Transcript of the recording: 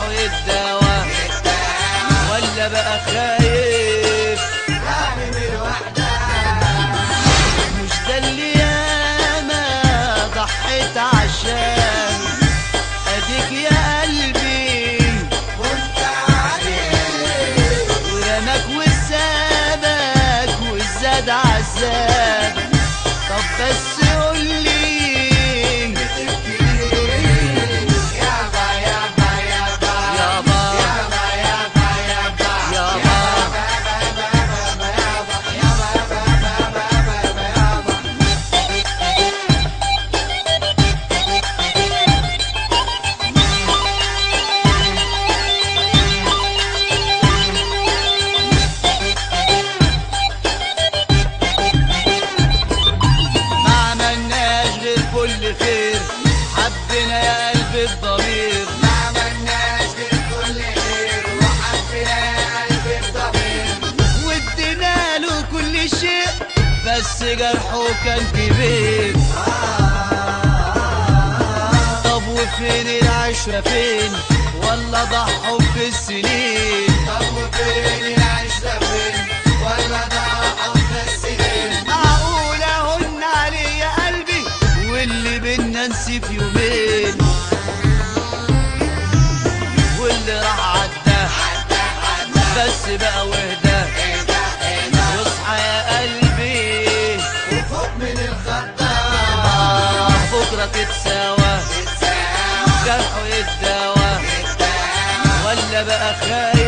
جرحه يتداوى ولا بقى خايف يعني من الوحدة؟ مش ده اللي ياما ضحيت عشان اديك يا قلبي وانت عليك ورماك وسابك وزاد عذابك. طب بس قولي يابا يابا يابا يابا يابا يابا يابا ما عملناش غير كل خير، حبنا يا قلب الضمير. ما عملناش غير كل خير وحبنا يا قلب الضمير. وادينا له كل شيء بس جرحه كان كبير. طب وفين العشرة فين ولا ضحوا بالسنين؟ طب وفين العشرة فين ولا ضاعوا السنين؟ معقولة هن علي يا قلبي واللي بينا نسي في يومين، واللي راح عدى بس بقى واهدى. واصحى يا قلبي وفوق من الخطة بكرة تتساوى جرحه يتداوى ولا بقى خايف